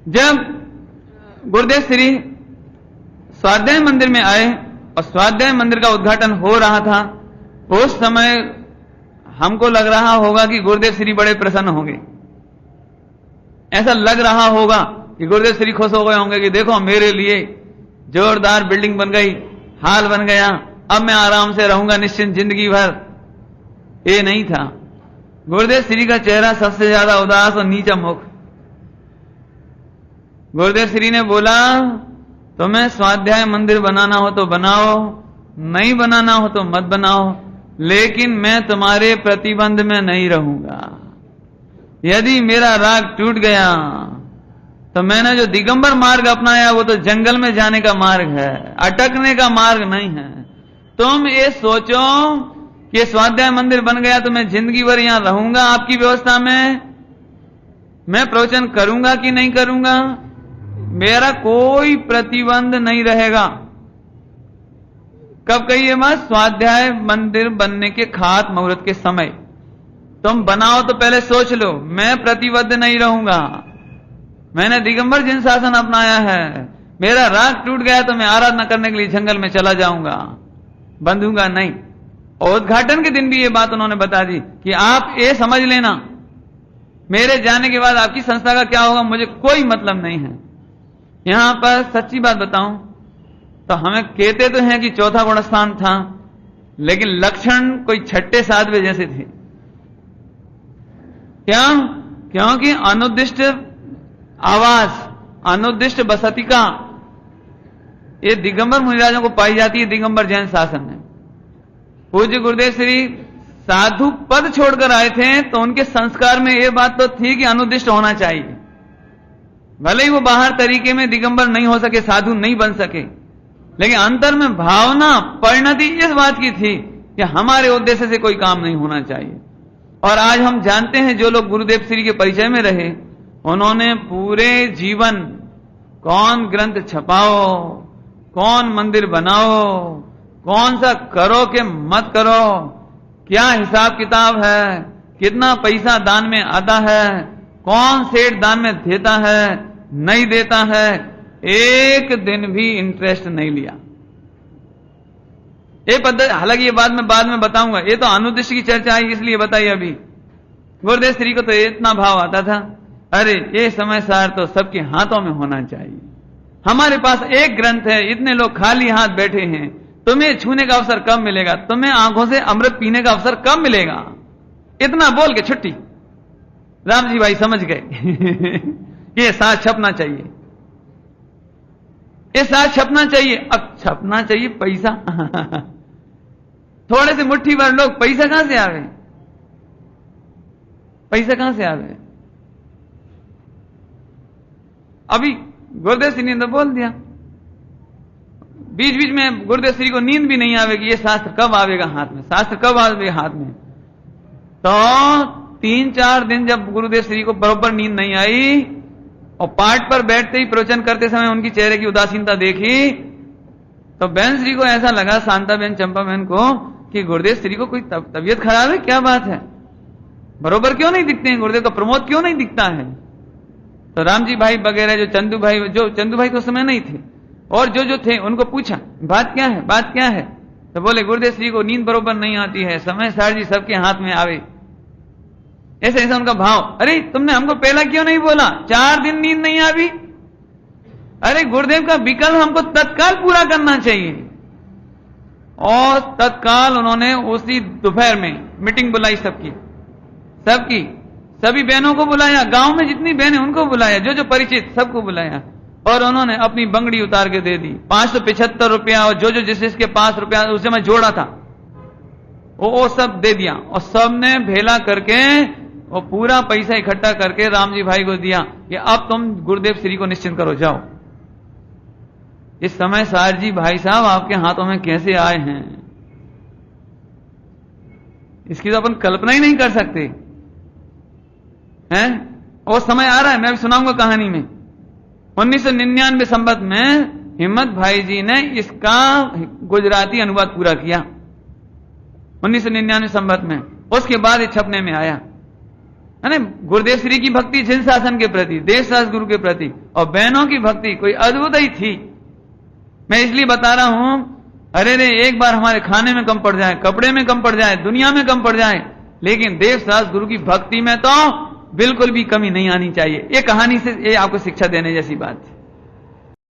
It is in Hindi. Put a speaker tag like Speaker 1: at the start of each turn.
Speaker 1: जब गुरुदेव श्री स्वाध्याय मंदिर में आए और स्वाध्याय मंदिर का उद्घाटन हो रहा था, उस समय हमको लग रहा होगा कि गुरुदेव श्री बड़े प्रसन्न होंगे। ऐसा लग रहा होगा कि गुरुदेव श्री खुश हो गए होंगे कि देखो मेरे लिए जोरदार बिल्डिंग बन गई, हाल बन गया, अब मैं आराम से रहूंगा निश्चिंत जिंदगी भर। ये नहीं था। गुरुदेव श्री का चेहरा सबसे ज्यादा उदास और नीचा मुख। गुरुदेव श्री ने बोला, तुम्हें स्वाध्याय मंदिर बनाना हो तो बनाओ, नहीं बनाना हो तो मत बनाओ, लेकिन मैं तुम्हारे प्रतिबंध में नहीं रहूंगा। यदि मेरा राग टूट गया तो मैंने जो दिगंबर मार्ग अपनाया वो तो जंगल में जाने का मार्ग है, अटकने का मार्ग नहीं है। तुम ये सोचो कि स्वाध्याय मंदिर बन गया तो मैं जिंदगी भर यहां रहूंगा आपकी व्यवस्था में, मैं प्रवचन करूंगा कि नहीं करूंगा, मेरा कोई प्रतिबंध नहीं रहेगा। कब कहिए मत, स्वाध्याय मंदिर बनने के खात मुहूर्त के समय। तुम बनाओ तो पहले सोच लो, मैं प्रतिबद्ध नहीं रहूंगा, मैंने दिगंबर जिन शासन अपनाया है, मेरा राग टूट गया तो मैं आराधना करने के लिए जंगल में चला जाऊंगा, बंधूंगा नहीं। और उद्घाटन के दिन भी ये बात उन्होंने बता दी कि आप ये समझ लेना, मेरे जाने के बाद आपकी संस्था का क्या होगा मुझे कोई मतलब नहीं है। यहां पर सच्ची बात बताऊं तो हमें कहते तो हैं कि चौथा गुण स्थान था, लेकिन लक्षण कोई छठे सातवें जैसे थे। क्यों? क्योंकि अनुद्दिष्ट आवास, अनुद्दिष्ट बसती का ये दिगंबर मुनिराजों को पाई जाती है दिगंबर जैन शासन में। पूज्य गुरुदेव श्री साधु पद छोड़कर आए थे तो उनके संस्कार में ये बात तो थी कि अनुद्दिष्ट होना चाहिए। भले ही वो बाहर तरीके में दिगंबर नहीं हो सके, साधु नहीं बन सके, लेकिन अंतर में भावना, परिणति इस बात की थी कि हमारे उद्देश्य से कोई काम नहीं होना चाहिए। और आज हम जानते हैं जो लोग गुरुदेव श्री के परिचय में रहे, उन्होंने पूरे जीवन कौन ग्रंथ छपाओ, कौन मंदिर बनाओ, कौन सा करो कि मत करो, क्या हिसाब किताब है, कितना पैसा दान में आता है, कौन सेठ दान में देता है नहीं देता है, एक दिन भी इंटरेस्ट नहीं लिया। ये पद्धति, हालांकि ये बाद में बताऊंगा, ये तो अनुद्दिष्ट की चर्चा है इसलिए बताइए। अभी गुरुदेव श्री को तो इतना भाव आता था, अरे ये समय सार तो सबके हाथों में होना चाहिए। हमारे पास एक ग्रंथ है, इतने लोग खाली हाथ बैठे हैं, तुम्हें छूने का अवसर कब मिलेगा, तुम्हें आंखों से अमृत पीने का अवसर कब मिलेगा। इतना बोल के छुट्टी। राम जी भाई समझ गए ये साथ छपना चाहिए, ये साथ छपना चाहिए। अब छपना चाहिए पैसा थोड़े से मुट्ठी भर लोग, पैसा कहां से आवे, पैसा कहां से आवे। अभी गुरुदेव श्री ने तो बोल दिया, बीच बीच में गुरुदेव श्री को नींद भी नहीं आवेगी, ये शास्त्र कब आवेगा हाथ में, शास्त्र कब आवेगा हाथ में। तो 3-4 दिन जब गुरुदेव श्री को बरोबर नींद नहीं आई और पाठ पर बैठते ही प्रवचन करते समय उनकी चेहरे की उदासीनता देखी, तो बहन श्री को ऐसा लगा, शांता बहन, चंपा बहन को, कि गुरुदेव श्री को कोई तबीयत खराब है, क्या बात है, बरोबर क्यों नहीं दिखते हैं, गुरुदेव का प्रमोद क्यों नहीं दिखता है। तो राम जी भाई वगैरह, जो चंदू भाई तो उस समय नहीं थे, और जो थे उनको पूछा बात क्या है, बात क्या है। तो बोले गुरुदेव श्री को नींद बरोबर नहीं आती है, समय सार जी सबके हाथ में आवे। ऐसा ऐसा उनका भाव। अरे तुमने हमको पहला क्यों नहीं बोला, 4 दिन नींद नहीं आवी। अरे गुरुदेव का विकल्प हमको तत्काल पूरा करना चाहिए। और तत्काल उन्होंने उसी दोपहर में मीटिंग बुलाई, सबकी सभी बहनों को बुलाया, गांव में जितनी बहनें उनको बुलाया, जो परिचित सबको बुलाया, और उन्होंने अपनी बंगड़ी उतार के दे दी। 575 रुपया, और जो जिसके पास रुपया उसे मैं जोड़ा था वो सब दे दिया, और सबने भेला करके वो पूरा पैसा इकट्ठा करके राम जी भाई को दिया कि अब तुम गुरुदेव श्री को निश्चिंत करो, जाओ। इस समय सार जी भाई साहब आपके हाथों में कैसे आए हैं, इसकी तो अपन कल्पना ही नहीं कर सकते हैं। और समय आ रहा है, मैं अभी सुनाऊंगा कहानी में। 1999 संवत में हिम्मत भाई जी ने इसका गुजराती अनुवाद पूरा किया 1999 संवत में, उसके बाद ये छपने में आया। है ना। गुरुदेव श्री की भक्ति जिन शासन के प्रति, देश शास्त्र गुरु के प्रति, और बहनों की भक्ति कोई अद्भुत ही थी। मैं इसलिए बता रहा हूं, अरे रे एक बार हमारे खाने में कम पड़ जाए, कपड़े में कम पड़ जाए, दुनिया में कम पड़ जाए, लेकिन देव शास्त्र गुरु की भक्ति में तो बिल्कुल भी कमी नहीं आनी चाहिए। ये कहानी से ये आपको शिक्षा देने जैसी बात है।